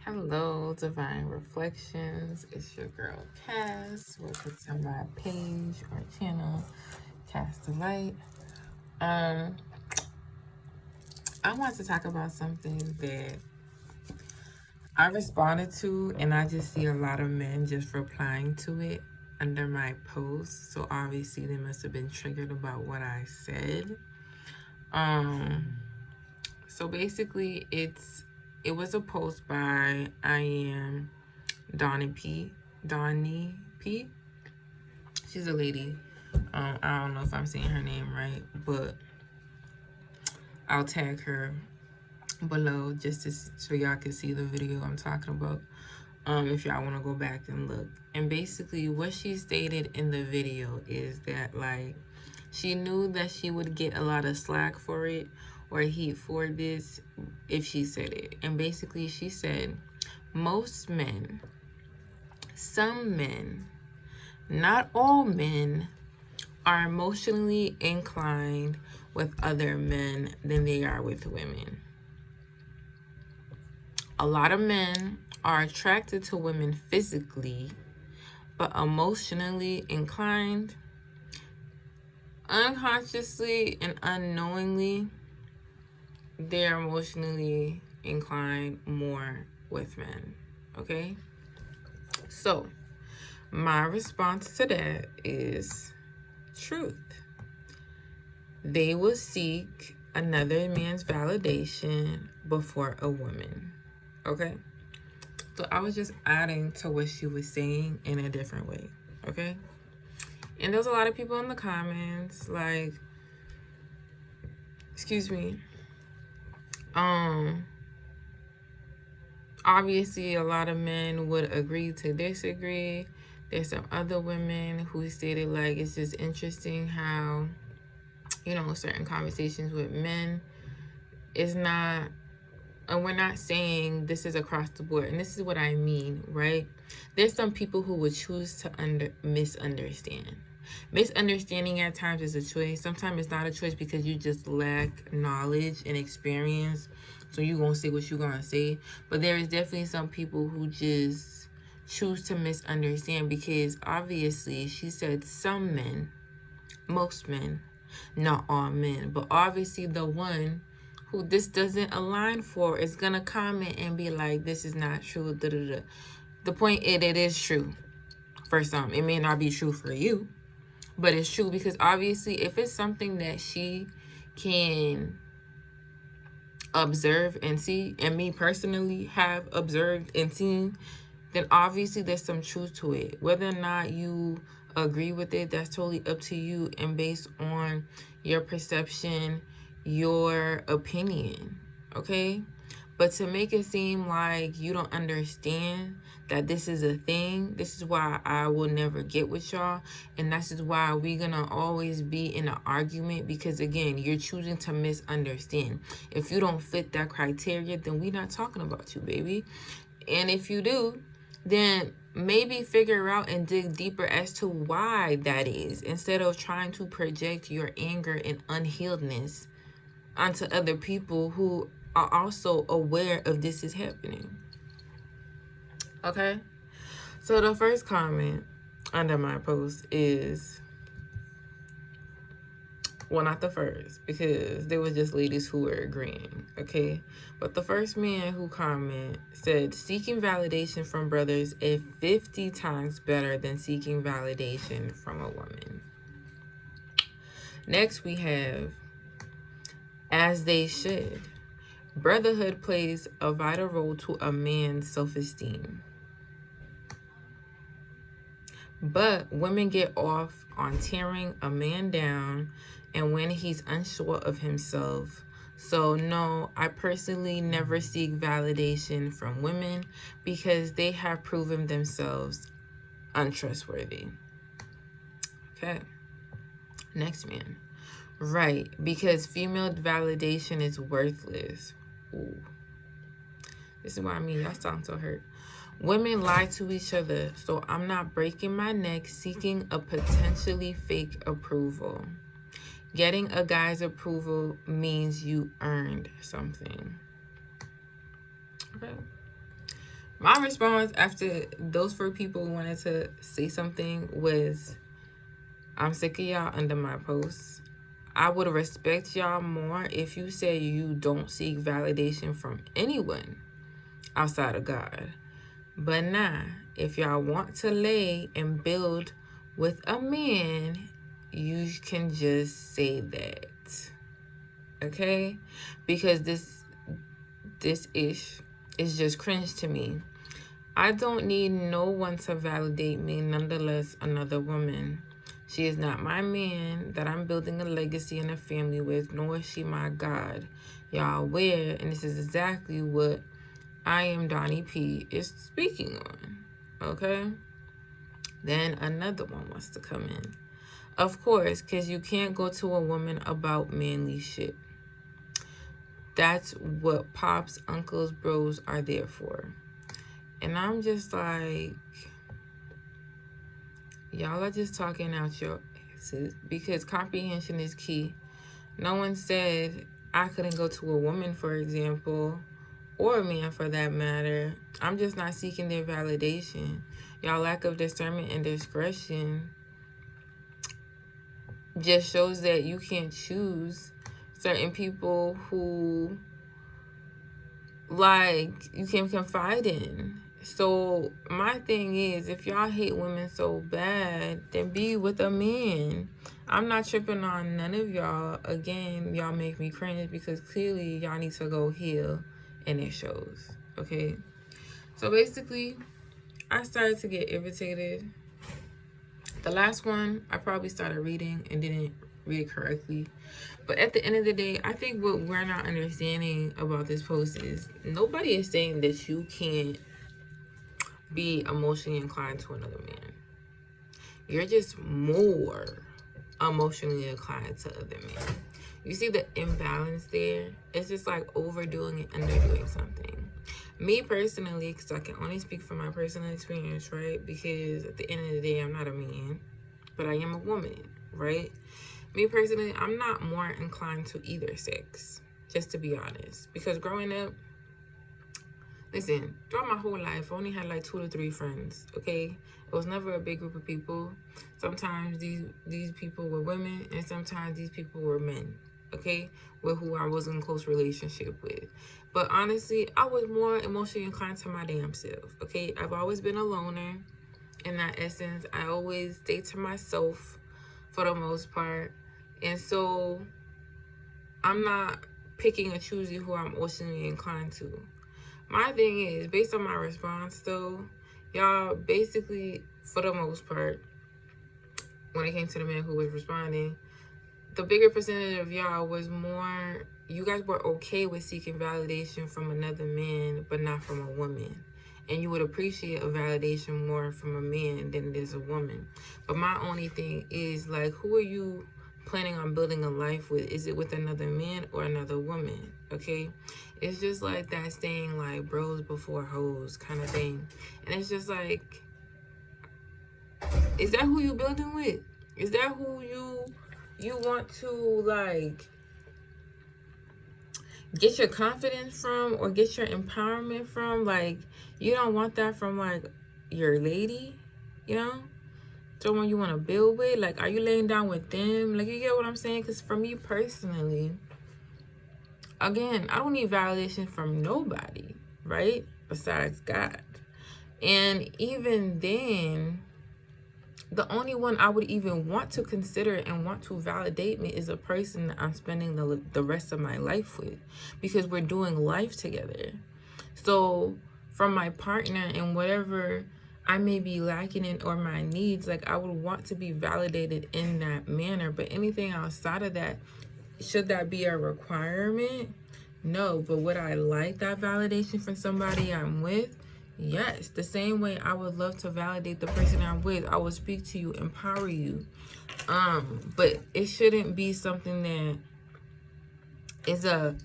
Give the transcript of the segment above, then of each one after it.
Hello, Divine Reflections. It's your girl Cass. Welcome to my page or channel, Cast the Light. I want to talk about something that I responded to, and I just see a lot of men just replying to it under my post. So obviously they must have been triggered about what I said. So basically it was a post by I am Donnie P. She's a lady. I don't know if I'm saying her name right, but I'll tag her below just so y'all can see the video I'm talking about. If y'all want to go back and look. And basically what she stated in the video is that like she knew that she would get a lot of slack for it or heat for this if she said it. And basically she said most men, some men, not all men, are emotionally inclined with other men than they are with women. A lot of men are attracted to women physically, but emotionally inclined, unconsciously and unknowingly, they're emotionally inclined more with men. Okay? So, my response to that is truth. They will seek another man's validation before a woman. Okay? So I was just adding to what she was saying in a different way. Okay? And there's a lot of people in the comments like, excuse me. Obviously a lot of men would agree to disagree. There's some other women who stated like it's just interesting how, you know, certain conversations with men is not, and we're not saying this is across the board, and this is what I mean, right? There's some people who would choose to misunderstand. Misunderstanding at times is a choice. Sometimes it's not a choice because you just lack knowledge and experience, so you're gonna say what you're gonna say. But there is definitely some people who just choose to misunderstand because obviously she said some men, most men, not all men, but obviously the one who this doesn't align for is gonna comment and be like, this is not true, da, da, da. The point is, it is true for some. It may not be true for you, but it's true because obviously if it's something that she can observe and see, and me personally have observed and seen, then obviously there's some truth to it. Whether or not you agree with it, that's totally up to you and based on your perception, your opinion, okay? But to make it seem like you don't understand that this is a thing, this is why I will never get with y'all, and this is why we're gonna always be in an argument, because again, you're choosing to misunderstand. If you don't fit that criteria, then we're not talking about you, baby. And if you do, then maybe figure out and dig deeper as to why that is, instead of trying to project your anger and unhealedness onto other people who are also aware of this is happening. Okay? So the first comment under my post is, well, not the first, because there was just ladies who were agreeing, okay? But the first man who commented said, seeking validation from brothers is 50 times better than seeking validation from a woman. Next we have, as they should. Brotherhood plays a vital role to a man's self-esteem. But women get off on tearing a man down and when he's unsure of himself. So no, I personally never seek validation from women because they have proven themselves untrustworthy. Okay. Next man. Right, because female validation is worthless. Ooh. This is what I mean. Y'all sound so hurt. Women lie to each other, so I'm not breaking my neck seeking a potentially fake approval. Getting a guy's approval means you earned something. Okay. My response after those 4 people wanted to say something was, I'm sick of y'all under my posts. I would respect y'all more if you say you don't seek validation from anyone outside of God. But nah, if y'all want to lay and build with a man, you can just say that. Okay? Because this ish is just cringe to me. I don't need no one to validate me, nonetheless another woman. She is not my man that I'm building a legacy and a family with, nor is she my God. Y'all aware, and this is exactly what I Am Donnie P is speaking on. Okay? Then another one wants to come in. Of course, because you can't go to a woman about manly shit. That's what pops, uncles, bros are there for. And I'm just like, y'all are just talking out your asses because comprehension is key. No one said I couldn't go to a woman, for example, or a man for that matter. I'm just not seeking their validation. Y'all lack of discernment and discretion just shows that you can't choose certain people who like you can confide in. So my thing is, if y'all hate women so bad, then be with a man. I'm not tripping on none of y'all. Again, y'all make me cringe because clearly y'all need to go heal, and it shows. Okay, so basically I started to get irritated. The last one I probably started reading and didn't read it correctly. But at the end of the day, I think what we're not understanding about this post is nobody is saying that you can't be emotionally inclined to another man. You're just more emotionally inclined to other men. You see the imbalance there? It's just like overdoing and underdoing something. Me personally, because I can only speak from my personal experience, right? Because at the end of the day, I'm not a man, but I am a woman, right? Me personally, I'm not more inclined to either sex, just to be honest. Because growing up, listen, throughout my whole life, I only had like 2 to 3 friends, okay? It was never a big group of people. Sometimes these people were women, and sometimes these people were men, okay? With who I was in close relationship with. But honestly, I was more emotionally inclined to my damn self, okay? I've always been a loner in that essence. I always stay to myself for the most part. And so I'm not picking and choosing who I'm emotionally inclined to. My thing is, based on my response though, y'all basically, for the most part, when it came to the man who was responding, the bigger percentage of y'all was more, you guys were okay with seeking validation from another man, but not from a woman. And you would appreciate a validation more from a man than it is a woman. But my only thing is, like, who are you planning on building a life with? Is it with another man or another woman? Okay? It's just like that saying, like, bros before hoes kind of thing. And it's just like, is that who you building with? Is that who you want to, like, get your confidence from or get your empowerment from? Like, you don't want that from, like, your lady, you know? Someone you want to build with. Like, are you laying down with them? Like, you get what I'm saying? Because for me personally, again, I don't need validation from nobody, right? Besides God. And even then, the only one I would even want to consider and want to validate me is a person that I'm spending the rest of my life with, because we're doing life together. So from my partner and whatever I may be lacking in or my needs, like, I would want to be validated in that manner. But anything outside of that, should that be a requirement? No. But would I like that validation from somebody I'm with? Yes. The same way I would love to validate the person I'm with. I would speak to you, empower you. But it shouldn't be something that is a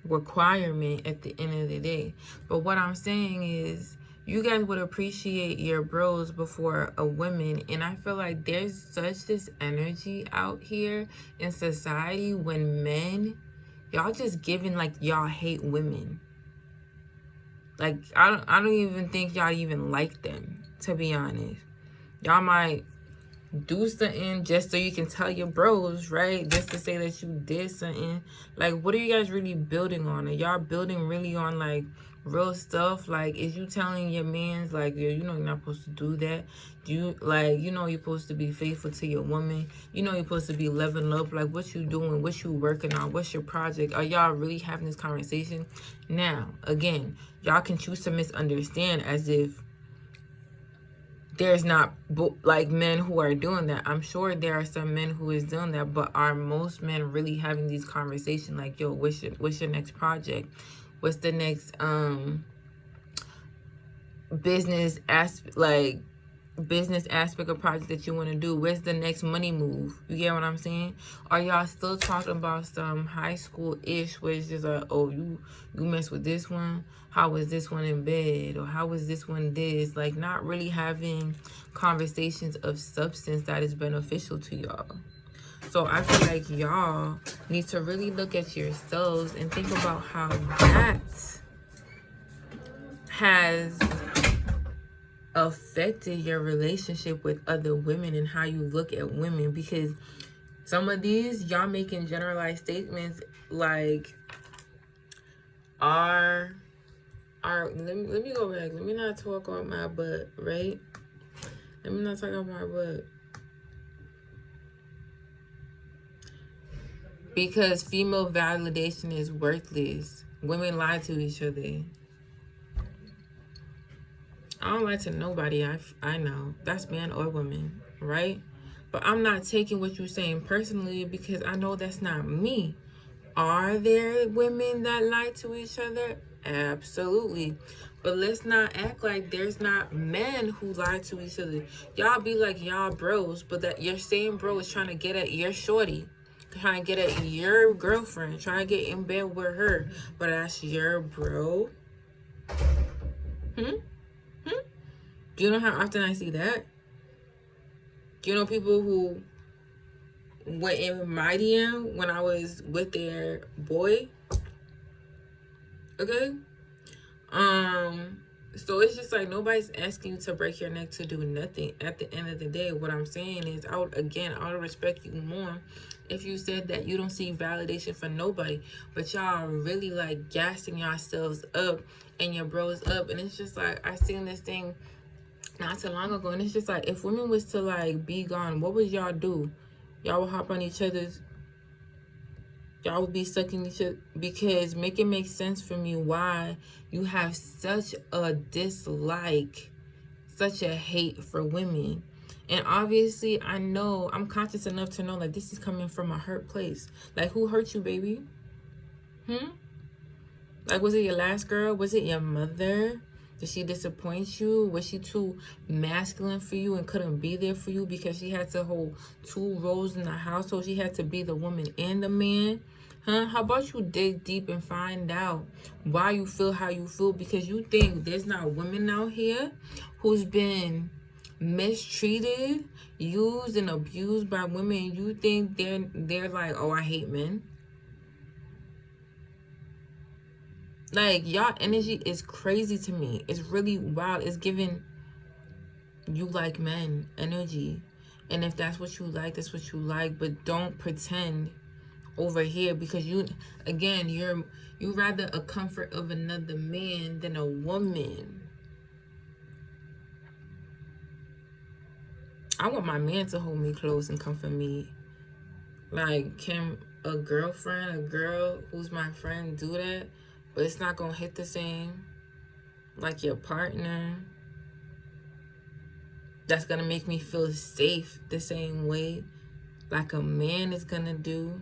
requirement at the end of the day. But what I'm saying is, you guys would appreciate your bros before a woman. And I feel like there's such this energy out here in society when men, y'all just giving like y'all hate women. Like, I don't even think y'all even like them, to be honest. Y'all might do something just so you can tell your bros, right? Just to say that you did something. Like, what are you guys really building on? Are y'all building really on, like, real stuff? Like, is you telling your mans, like, yeah, you know you're not supposed to do that? Do you, like, you know you're supposed to be faithful to your woman? You know you're supposed to be leveling up? Like, what you doing? What you working on? What's your project? Are y'all really having this conversation? Now, again, y'all can choose to misunderstand as if there's not like men who are doing that. I'm sure there are some men who is doing that, but are most men really having these conversations like, yo, what's your next project? What's the next business aspect of project that you want to do? Where's the next money move? You get what I'm saying? Are y'all still talking about some high school ish where it's just like, oh, you mess with this one? How was this one in bed? Or how was this one this? Like, not really having conversations of substance that is beneficial to y'all. So I feel like y'all need to really look at yourselves and think about how that has affected your relationship with other women and how you look at women. Because some of these, y'all making generalized statements like, let me go back. Let me not talk on my butt, right? Let me not talk on my butt. Because female validation is worthless. Women lie to each other. I don't lie to nobody. I know. That's man or woman, right? But I'm not taking what you're saying personally because I know that's not me. Are there women that lie to each other? Absolutely. But let's not act like there's not men who lie to each other. Y'all be like y'all bros, but that your same bro is trying to get at your shorty, trying to get at your girlfriend, trying to get in bed with her. But that's your bro. Do you know how often I see that? Do you know people who went in my DM when I was with their boy? Okay? So it's just like nobody's asking you to break your neck to do nothing. At the end of the day, what I'm saying is I would respect you more if you said that you don't see validation for nobody, but y'all are really like gassing yourselves up and your bros up. And it's just like, I seen this thing not too long ago, and it's just like, if women was to like be gone, what would y'all do? Y'all would hop on each other's, y'all would be sucking each other, because make it make sense for me why you have such a dislike, such a hate for women. And obviously I know, I'm conscious enough to know like this is coming from a hurt place. Like, who hurt you, baby? Like, was it your last girl? Was it your mother? Did she disappoint you? Was she too masculine for you and couldn't be there for you because she had to hold two roles in the household? She had to be the woman and the man. How about you dig deep and find out why you feel how you feel? Because you think there's not women out here who's been mistreated, used, and abused by women. You think they're like, oh, I hate men. Like, y'all energy is crazy to me. It's really wild. It's giving you like men energy. And if that's what you like, that's what you like. But don't pretend over here, because you rather a comfort of another man than a woman. I want my man to hold me close and comfort me. Like, can a girlfriend, a girl who's my friend do that? But it's not gonna hit the same like your partner. That's gonna make me feel safe the same way like a man is gonna do.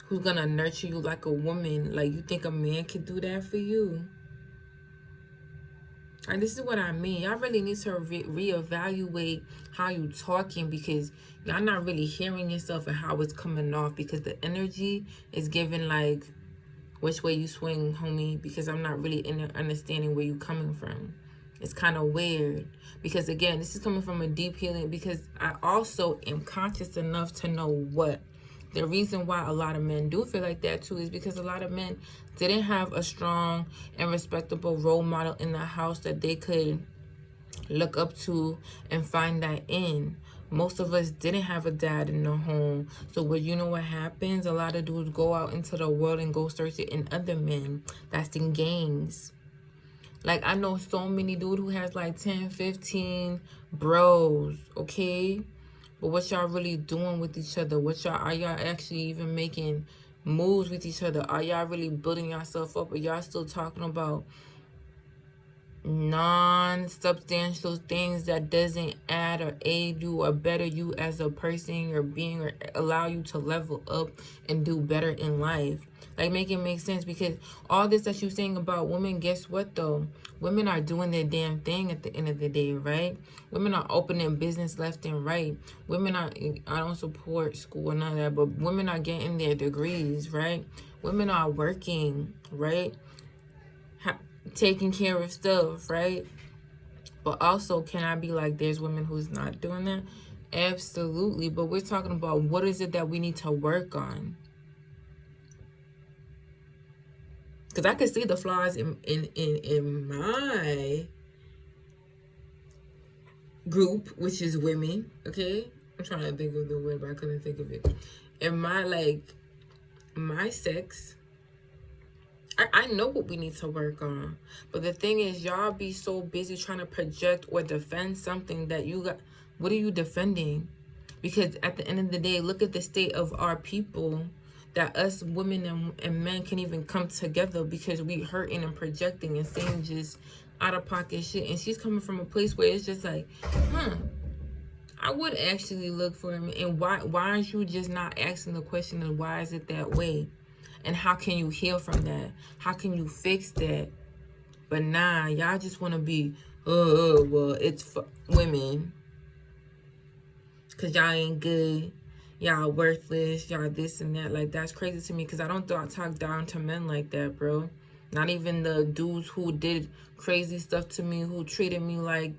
Who's gonna nurture you like a woman. Like, you think a man can do that for you? And this is what I mean. Y'all really need to reevaluate how you talking, because y'all not really hearing yourself and how it's coming off, because the energy is giving like which way you swing, homie, because I'm not really understanding where you coming from. It's kind of weird, because again, this is coming from a deep healing, because I also am conscious enough to know what the reason why a lot of men do feel like that too is because a lot of men didn't have a strong and respectable role model in the house that they could look up to and find that in. Most of us didn't have a dad in the home. So what happens? A lot of dudes go out into the world and go search it in other men. That's in gangs. Like, I know so many dudes who has like 10, 15 bros, okay? But what y'all really doing with each other? Are y'all actually even making moves with each other? Are y'all really building yourself up? Or y'all still talking about non-substantial things that doesn't add or aid you or better you as a person or being, or allow you to level up and do better in life? Like, make it make sense, because all this that you're saying about women, guess what though? Women are doing their damn thing at the end of the day, right? Women are opening business left and right. I don't support school or none of that, but women are getting their degrees, right? Women are working, right? Taking care of stuff, right? But also, can I be like, there's women who's not doing that? Absolutely. But we're talking about, what is it that we need to work on? Because I can see the flaws in my group, which is women, okay? I'm trying to think of the word, but I couldn't think of it. In my sex, I know what we need to work on. But the thing is, y'all be so busy trying to project or defend something that you got. What are you defending? Because at the end of the day, look at the state of our people, that us women and men can even come together because we hurting and projecting and saying just out of pocket shit. And she's coming from a place where it's just like, I would actually look for him. And why aren't you just not asking the question of why is it that way? And how can you heal from that? How can you fix that? But nah, y'all just want to be, well, it's for women. Because y'all ain't good. Y'all worthless. Y'all this and that. Like, that's crazy to me, because I don't talk down to men like that, bro. Not even the dudes who did crazy stuff to me, who treated me like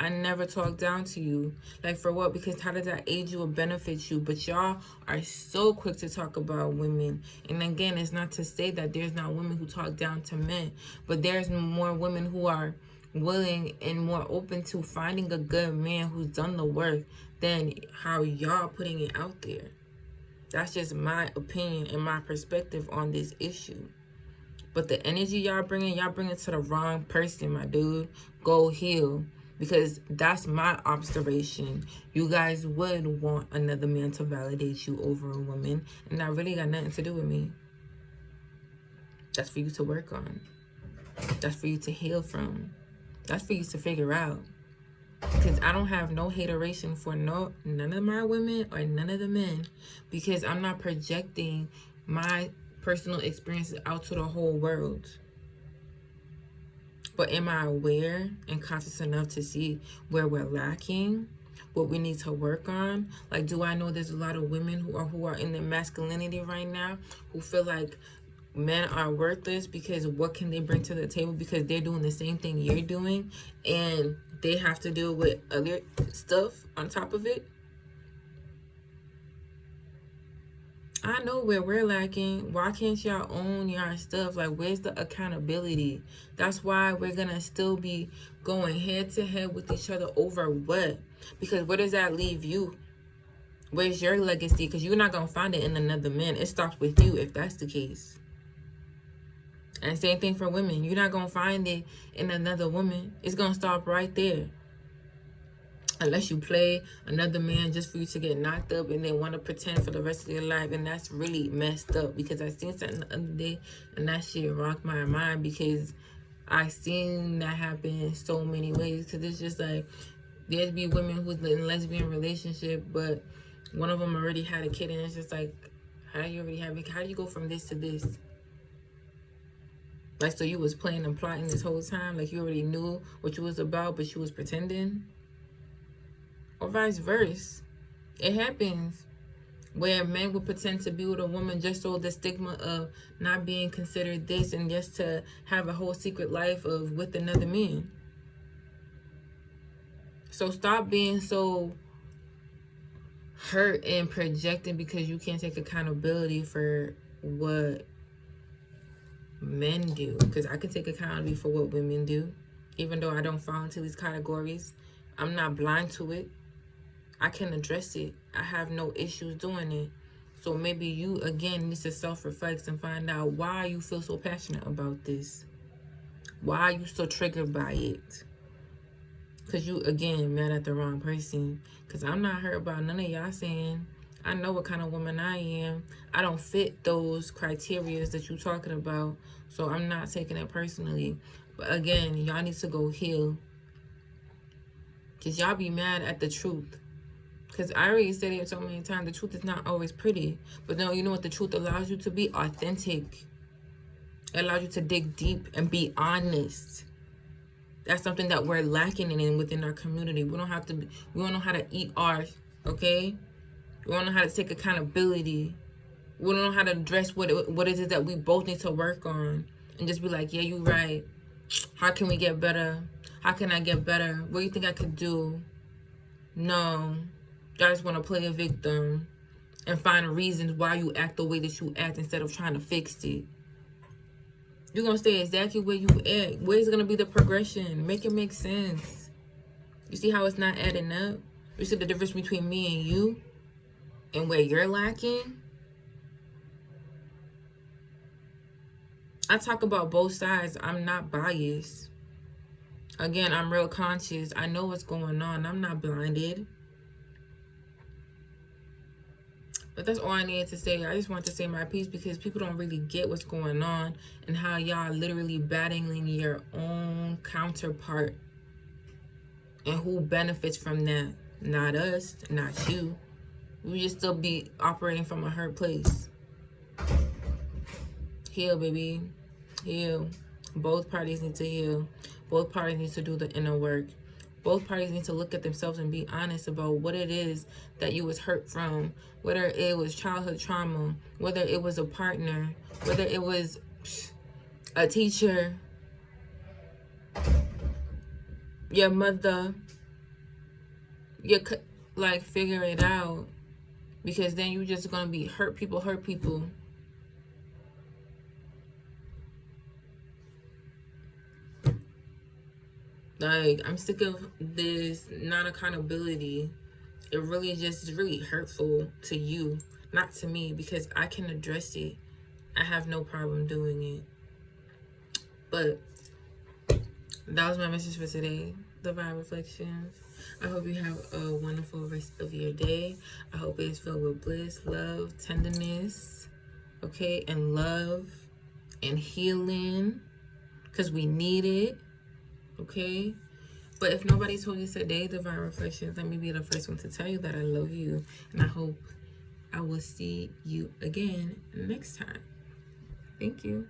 I never talked down to you. Like, for what? Because how does that aid you or benefit you? But y'all are so quick to talk about women. And again, it's not to say that there's not women who talk down to men, but there's more women who are willing and more open to finding a good man who's done the work than how y'all putting it out there. That's just my opinion and my perspective on this issue. But the energy y'all bringing to the wrong person, my dude. Go heal. Because that's my observation. You guys would want another man to validate you over a woman. And that really got nothing to do with me. That's for you to work on. That's for you to heal from. That's for you to figure out. Because I don't have no hateration for none of my women or none of the men. Because I'm not projecting my personal experiences out to the whole world. But am I aware and conscious enough to see where we're lacking, what we need to work on? Like, do I know there's a lot of women who are in their masculinity right now, who feel like men are worthless because what can they bring to the table, because they're doing the same thing you're doing and they have to deal with other stuff on top of it? I know where we're lacking. Why can't y'all own your stuff? Like, where's the accountability? That's why we're gonna still be going head to head with each other over what? Because where does that leave you? Where's your legacy? Because you're not gonna find it in another man. It stops with you if that's the case. And same thing for women. You're not gonna find it in another woman. It's gonna stop right there. Unless you play another man just for you to get knocked up and then want to pretend for the rest of your life. And that's really messed up, because I seen something the other day and that shit rocked my mind, because I seen that happen in so many ways. Because it's just like, there's be women who's in a lesbian relationship, but one of them already had a kid, and it's just like, how do you already have it? How do you go from this to this? Like, so you was playing and plotting this whole time, like you already knew what you was about, but you was pretending? Or vice versa. It happens where men will pretend to be with a woman just so the stigma of not being considered this, and just to have a whole secret life of with another man. So stop being so hurt and projecting because you can't take accountability for what men do. Because I can take accountability for what women do. Even though I don't fall into these categories, I'm not blind to it. I can address it. I have no issues doing it. So maybe you, again, need to self-reflect and find out why you feel so passionate about this. Why are you so triggered by it? Because you, again, mad at the wrong person. Because I'm not hurt about none of y'all saying, I know what kind of woman I am. I don't fit those criteria that you talking about. So I'm not taking it personally. But again, y'all need to go heal. Because y'all be mad at the truth. Because I already said it so many times, the truth is not always pretty. But then you know what the truth allows you to be? Authentic. It allows you to dig deep and be honest. That's something that we're lacking in within our community. We don't have to be, we don't know how to eat ours, okay? We don't know how to take accountability. We don't know how to address what it is that we both need to work on. And just be like, yeah, you're right. How can we get better? How can I get better? What do you think I could do? No. Y'all just want to play a victim and find reasons why you act the way that you act instead of trying to fix it. You're going to stay exactly where you at. Where's going to be the progression? Make it make sense. You see how it's not adding up? You see the difference between me and you and where you're lacking? I talk about both sides. I'm not biased. Again, I'm real conscious. I know what's going on. I'm not blinded. But that's all I needed to say. I just want to say my piece because people don't really get what's going on and how y'all literally battling your own counterpart. And who benefits from that? Not us, not you. We just still be operating from a hurt place. Heal, baby. Heal. Both parties need to heal. Both parties need to do the inner work. Both parties need to look at themselves and be honest about what it is that you was hurt from. Whether it was childhood trauma, whether it was a partner, whether it was a teacher, your mother. Like, figure it out. Because then you're just going to be hurt people. Like, I'm sick of this non-accountability. It really just is really hurtful to you, not to me, because I can address it. I have no problem doing it. But that was my message for today. Divine Reflections. I hope you have a wonderful rest of your day. I hope it is filled with bliss, love, tenderness, okay, and love and healing, because we need it, okay? But if nobody told you today, Divine Reflections, let me be the first one to tell you that I love you, and I hope I will see you again next time. Thank you.